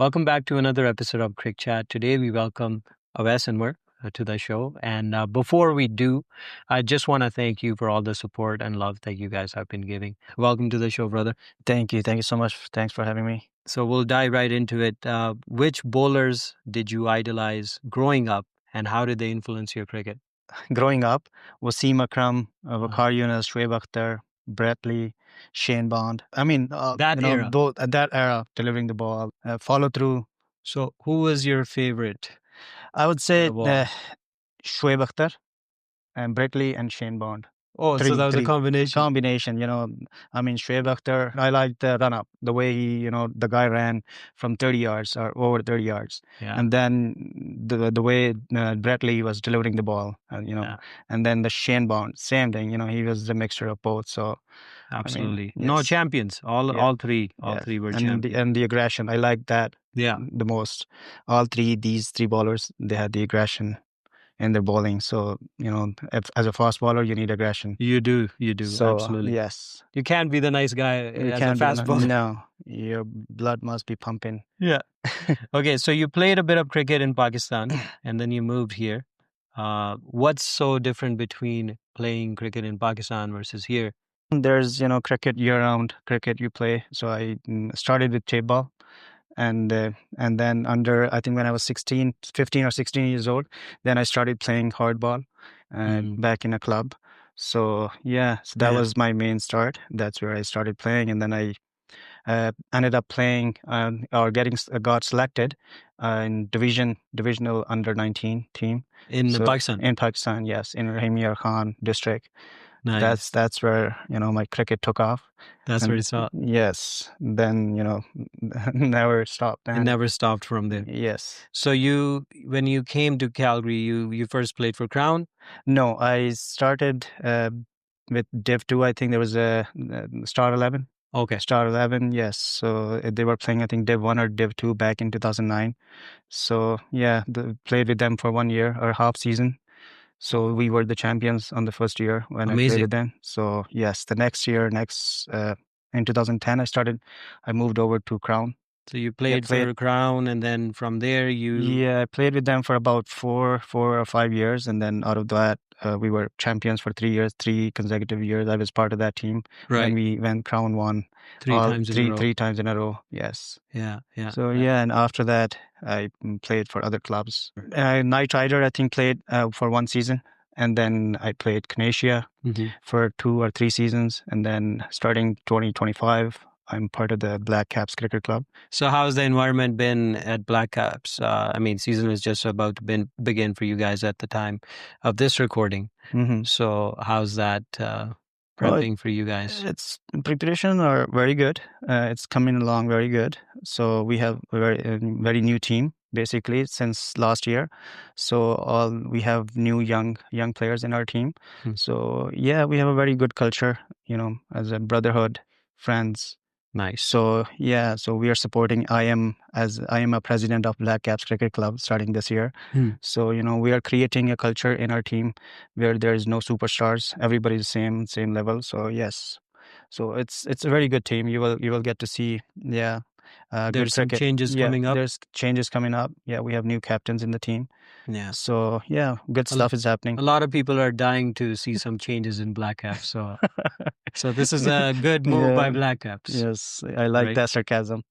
Welcome back to another episode of Cric Chat. Today we welcome Awais Anwar to the show. And before we do, I just want to thank you for all the support and love that you guys have been giving. Welcome to the show, brother. Thank you. Thank you so much. Thanks for having me. So we'll dive right into it. Which bowlers did you idolize growing up, and how did they influence your cricket? Growing up, Wasim Akram, Waqar Younis, Shoaib Akhtar, Lee, Shane Bond. I mean, That era. That era, delivering the ball, follow through. So who was your favorite? I would say The ball. Shoaib Akhtar and Lee and Shane Bond. Oh, so that was a combination. Combination, I mean, Shoaib Akhtar, I like the run up, the way he, the guy ran from 30 yards or over 30 yards. Yeah. And then the way Lee was delivering the ball, Yeah. and then the Shane Bond, same thing, he was a mixture of both. So Absolutely. I mean, No, yes. champions. All three were champions. And the aggression, I like that Yeah. the most. These three bowlers, they had the aggression in their bowling. So, as a fast bowler, you need aggression. You do. So, Absolutely. yes. You can't be the nice guy as a fast bowler. No, your blood must be pumping. Yeah. Okay, so you played a bit of cricket in Pakistan and then you moved here. What's so different between playing cricket in Pakistan versus here? There's, cricket year-round cricket you play. So I started with tape ball. And then I think when I was 15 or 16 years old, then I started playing hardball back in a club. So that was my main start. That's where I started playing, and then I ended up playing got selected in divisional under 19 team in Pakistan. In Pakistan, yes, in Rahim Khan district. Nice. That's where my cricket took off. That's where it stopped. Yes. Then never stopped. It never stopped from there. Yes. So when you came to Calgary, you first played for Crown? No, I started with Div 2. I think there was a Star 11. Okay. Star 11, yes. So they were playing, I think, Div 1 or Div 2 back in 2009. So played with them for 1 year or half season. So we were the champions on the first year when I played with them. So yes, the next year, in 2010, I moved over to Crown. So you played for Crown, and then from there I played with them for about 4 or 5 years, and then out of that, we were champions for 3 years, 3 consecutive years. I was part of that team. Right. And we went Crown 1 three times in a row. Yes. Yeah. So and after that, I played for other clubs. Knight Rider, I think, played for 1 season, and then I played Canada for 2 or 3 seasons, and then starting 2025. I'm part of the Black Caps Cricket Club. So how's the environment been at Black Caps? I mean, season is just about to begin for you guys at the time of this recording. Mm-hmm. So how's that prepping for you guys? It's preparation are very good. It's coming along very good. So we have a very new team basically since last year. So we have new young players in our team. So we have a very good culture, as a brotherhood, friends. Nice. So so we are supporting. I am a president of Black Caps Cricket Club starting this year. So we are creating a culture in our team where there is no superstars. Everybody's same level. So yes, so it's a very good team. You will get to see there's some changes coming up. There's changes coming up. Yeah, we have new captains in the team. Yeah. So good stuff is happening. A lot of people are dying to see some changes in Black Caps. So so this is a good move by Black Caps. Yes, I like that sarcasm.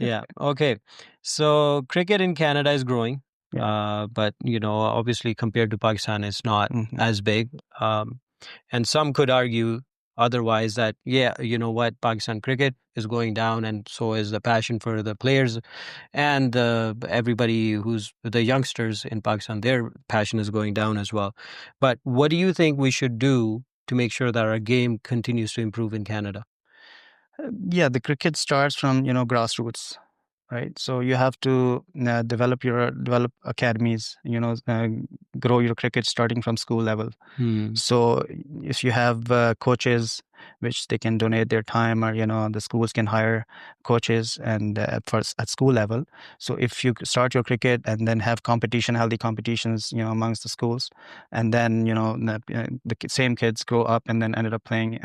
Yeah. Okay. So cricket in Canada is growing, but obviously compared to Pakistan, it's not as big. And some could argue otherwise that Pakistan cricket is going down, and so is the passion for the players, and everybody who's the youngsters in Pakistan, their passion is going down as well. But what do you think we should do to make sure that our game continues to improve in Canada? The cricket starts from grassroots, right? So you have to develop academies, grow your cricket starting from school level. So if you have coaches which they can donate their time, or the schools can hire coaches and at school level. So if you start your cricket and then have competition, healthy competitions, amongst the schools, and then same kids grow up and then ends up playing,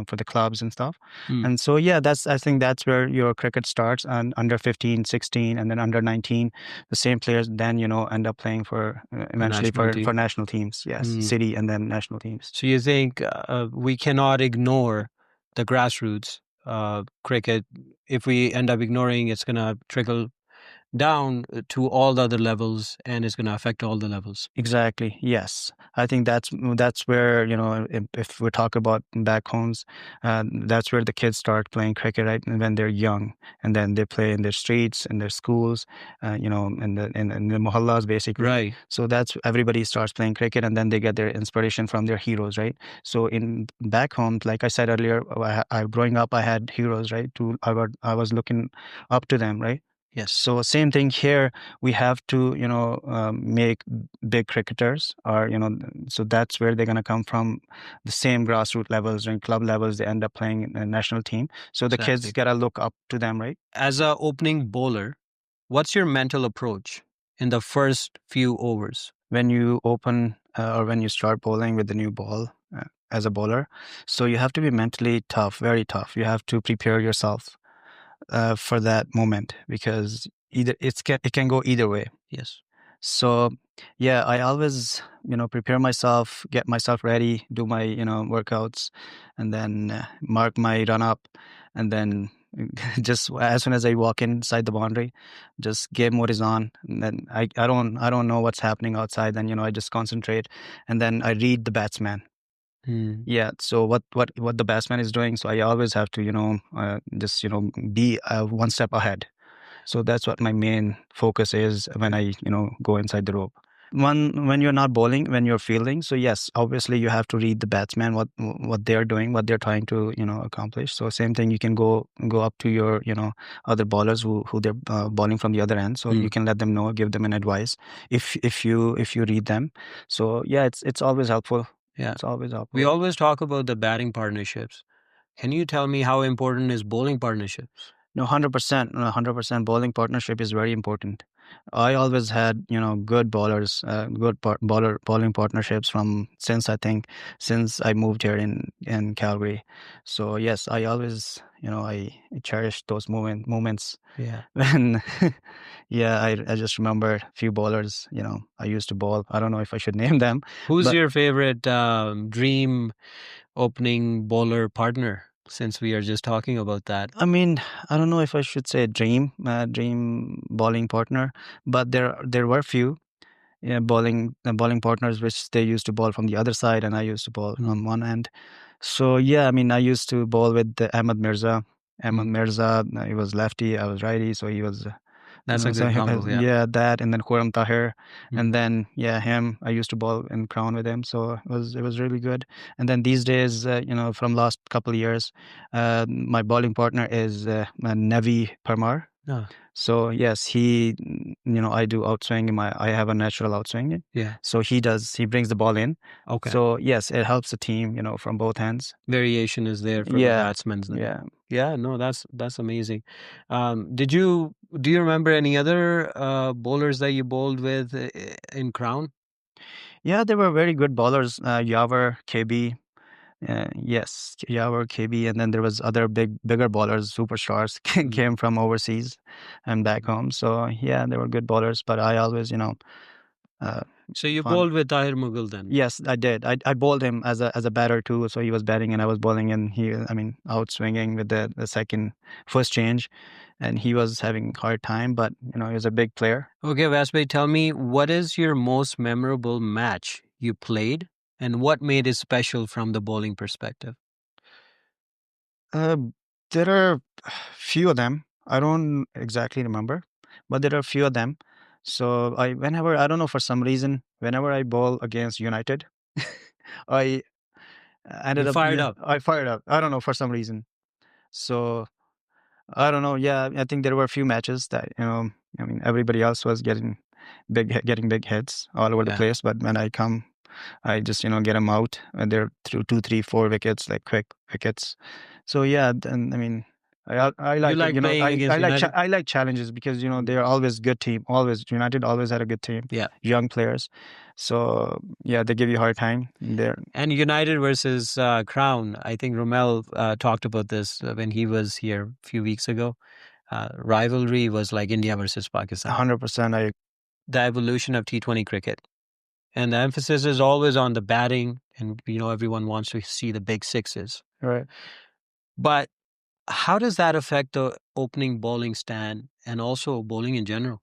for the clubs and stuff. And so yeah, I think that's where your cricket starts, and under 15, 16, and then under 19, the same players then end up playing for eventually for national teams. Yes, city and then national teams. So you think we cannot ignore the grassroots cricket? If we end up ignoring, it's going to trickle down to all the other levels, and it's going to affect all the levels. Exactly. Yes, I think that's where if we talk about back homes, that's where the kids start playing cricket, right? And when they're young, and then they play in their streets, in their schools, in the mohallas, basically. Right. So that's everybody starts playing cricket, and then they get their inspiration from their heroes, right? So in back home, like I said earlier, growing up, I had heroes, right? I was looking up to them, right? Yes. So same thing here. We have to, make big cricketers, or so that's where they're gonna come from. The same grassroots levels and club levels, they end up playing in a national team. So the kids gotta look up to them, right? As a opening bowler, what's your mental approach in the first few overs? When you open or when you start bowling with the new ball as a bowler, so you have to be mentally tough, very tough. You have to prepare yourself for that moment, because it can go either way. Yes. So yeah, I always prepare myself, get myself ready, do my workouts, and then mark my run up, and then just as soon as I walk inside the boundary, just game mode is on, and then I don't know what's happening outside. Then I just concentrate, and then I read the batsman. Yeah, so what the batsman is doing, so I always have to just be one step ahead. So that's what my main focus is when I go inside the rope. When you're not bowling, when you're fielding, so yes, obviously you have to read the batsman, what they're doing, what they're trying to accomplish. So same thing, you can go up to your other bowlers who they're bowling from the other end, so you can let them know, give them an advice if you read them. So yeah, it's always helpful. Yeah, it's always helpful. We always talk about the batting partnerships. Can you tell me how important is bowling partnerships? No, 100%. 100% bowling partnership is very important. I always had, good bowlers, bowling partnerships since I moved here in Calgary. So yes, I always, I cherish those moments. Yeah. When, yeah, I just remember a few bowlers, I used to bowl. I don't know if I should name them. Who's your favorite dream opening bowler partner, since we are just talking about that? I mean, I don't know if I should say dream bowling partner, but there were few bowling partners which they used to bowl from the other side, and I used to bowl on one end. So yeah, I mean, I used to bowl with Ahmed Mirza. He was lefty, I was righty, so he was. That's a good combo. Yeah, that, and then Khurram Tahir, and then him. I used to bowl in Crown with him, so it was really good. And then these days, from last couple of years, my bowling partner is Navi Parmar. Oh. So yes, I do outswing. I have a natural outswing. Yeah. So he brings the ball in. Okay. So yes, it helps the team, from both ends. Variation is there for the batsmen. Yeah. Yeah. No, that's amazing. Do you remember any other bowlers that you bowled with in Crown? Yeah, they were very good bowlers. Yavar, KB. Yes, Yavar, KB, and then there was other bigger bowlers, superstars came from overseas and back home. So yeah, they were good bowlers, but I always, so you bowled with Tahir Mughal then? Yes, I did. I bowled him as a batter too. So he was batting and I was bowling, and out swinging with the first change, and he was having hard time, but he was a big player. Okay, Vasbhay, tell me, what is your most memorable match you played, and what made it special from the bowling perspective? There are few of them. I don't exactly remember, but there are a few of them. So I don't know, for some reason, whenever I bowl against United, I ended up fired up. I fired up. I don't know, for some reason. So I don't know. Yeah, I think there were a few matches that everybody else was getting big hits all over the place, but when I come I just get them out, and they're through 2, 3, 4 wickets, like quick wickets. So yeah, then I mean, I like like playing against United? I like challenges because they're always good team. Always United always had a good team. Yeah. Young players, so yeah, they give you a hard time. And United versus Crown. I think Romel talked about this when he was here a few weeks ago. Rivalry was like India versus Pakistan. 100%. The evolution of T20 cricket. And the emphasis is always on the batting, and everyone wants to see the big sixes. Right. But how does that affect the opening bowling stand and also bowling in general?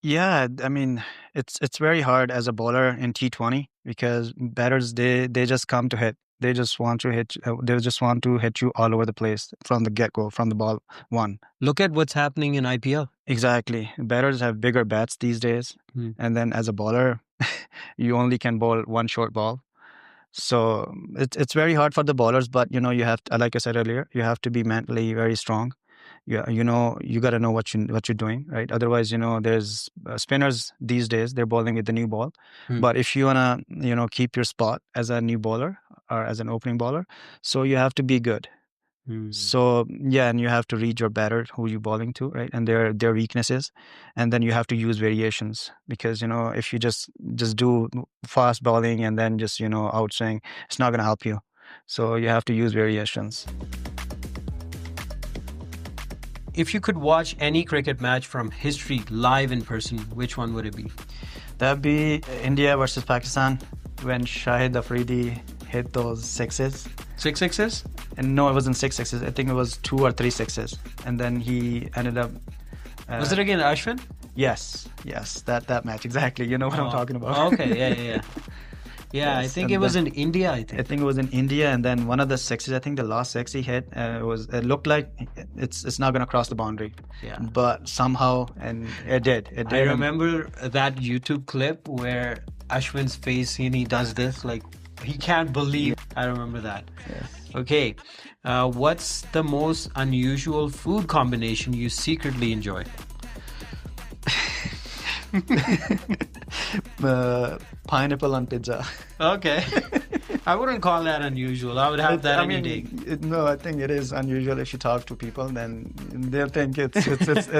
Yeah, I mean, it's very hard as a bowler in T20 because batters they just come to hit. They just want to hit. They just want to hit you all over the place from the get go, from the ball one. Look at what's happening in IPL. Exactly. Batters have bigger bats these days, and then as a bowler, you only can bowl one short ball. So it's very hard for the bowlers, but you have to, like I said earlier, you have to be mentally very strong. You got to know what you're doing, right? Otherwise, there's spinners these days, they're bowling with the new ball. But if you wanna keep your spot as a new bowler or as an opening bowler, so you have to be good. So yeah, and you have to read your batter who you're bowling to, right? And their weaknesses, and then you have to use variations because if you just do fast bowling and then just outswing, it's not gonna help you. So you have to use variations. If you could watch any cricket match from history live in person, which one would it be? That'd be India versus Pakistan when Shahid Afridi hit those sixes. 6 sixes? And no, it wasn't 6 sixes. I think it was 2 or 3 sixes. And then he ended up... was it against Ashwin? Yes, that match, exactly. You know what I'm talking about. Okay, yeah. Yeah, yes, I think it was in India, I think it was in India, and then one of the sixes, I think the last six he hit, it looked like it's not going to cross the boundary. Yeah. But somehow, and it did. I remember that YouTube clip where Ashwin's face, and he does this, like, he can't believe. I remember that. Yes. Okay. What's the most unusual food combination you secretly enjoy? Pineapple on pizza. Okay. I wouldn't call that unusual. I would have that any day. No, I think it is unusual. If you talk to people, then they'll think it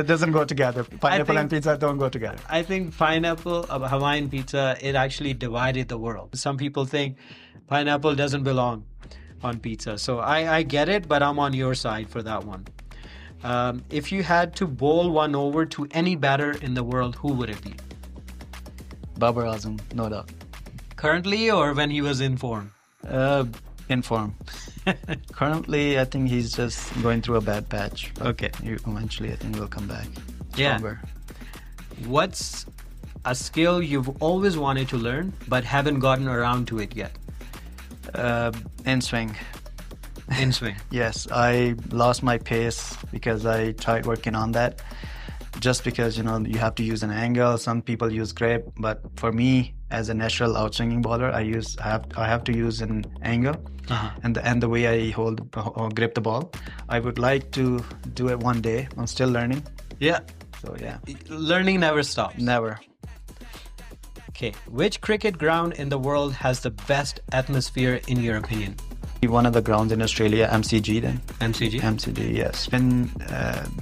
doesn't go together. Pineapple and pizza don't go together. I think pineapple, Hawaiian pizza, it actually divided the world. Some people think pineapple doesn't belong on pizza. So I get it, but I'm on your side for that one. If you had to bowl one over to any batter in the world, who would it be? Babar Azam, no doubt. Currently, or when he was in form? In form. Currently, I think he's just going through a bad patch. Okay. Eventually, I think he'll come back stronger. Yeah. What's a skill you've always wanted to learn but haven't gotten around to it yet? In swing. In swing. Yes, I lost my pace because I tried working on that. Just because you have to use an angle. Some people use grip, but for me, as a natural outswinging bowler, I have to use an angle, and the way I grip the ball. I would like to do it one day. I'm still learning. Yeah. So yeah. Learning never stops. Never. Okay. Which cricket ground in the world has the best atmosphere in your opinion? One of the grounds in Australia, MCG then. MCG, yes. When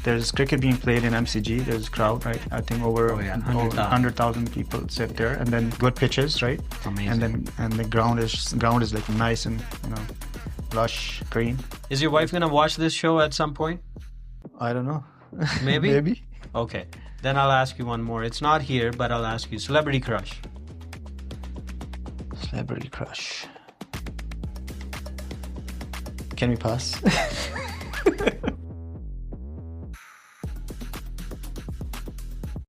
there's cricket being played in MCG, there's a crowd, right? I think over 100,000 people sit there, and then good pitches, right? Amazing. And the ground is like nice and lush green. Is your wife gonna watch this show at some point? I don't know. Maybe. Maybe. Okay. Then I'll ask you one more. It's not here, but I'll ask you. Celebrity crush. Celebrity crush. Can we pass?